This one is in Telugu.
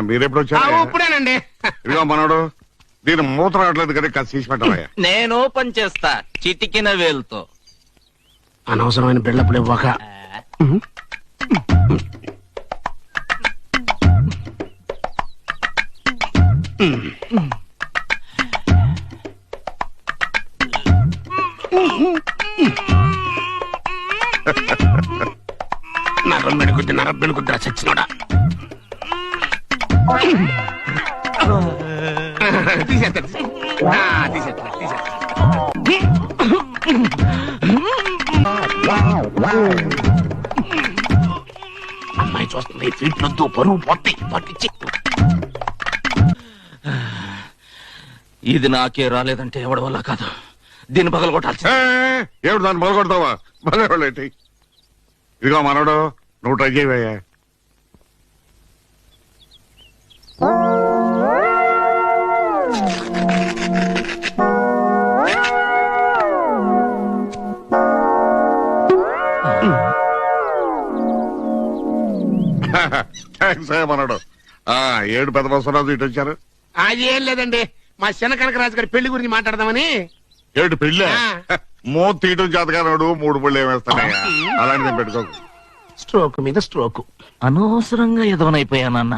మీరెప్పుడు వచ్చారు? ఇప్పుడేనండి. ఇదిగో మనోడు, దీని మూత రావట్లేదు కదా, కాస్త తీసి పెట్టవయ్యా. నేను ఓపెన్ చేస్తా చిటికిన వేలుతో. అనవసరమైన బిళ్ళప్పుడు ఇవ్వక. నరబెడుకుద్రా చచ్చినోడా. అమ్మాయి చూస్తుంది, ఫీట్లొద్దు, పరువు పోతాయి. పట్టించి ఇది నాకే రాలేదంటే ఎవడి వల్ల కాదు, దీన్ని పగలగొట్టాల్సి. ఏమిటి దాన్ని మొదలుకొడతావా? భలే వాళ్ళేంటి. ఇదిగో మనోడు, నువ్వు ట్రై చేయవయ్యా. థ్యాంక్స్ మనోడు. 7 పెద్ద బస్సు ఇటు వచ్చారు. అది ఏం లేదండి, మా చిన్న కనకరాజు గారి పెళ్లి గురించి మాట్లాడదామని. ఏడు పెళ్ళి మూత తీయటం చేతగానాడు, 3 పళ్ళు ఏమేస్తానయ్యా. అలాంటిది పెట్టుకోకు. స్ట్రోక్ మీద స్ట్రోక్. అనవసరంగా ఎదవనైపోయానన్న.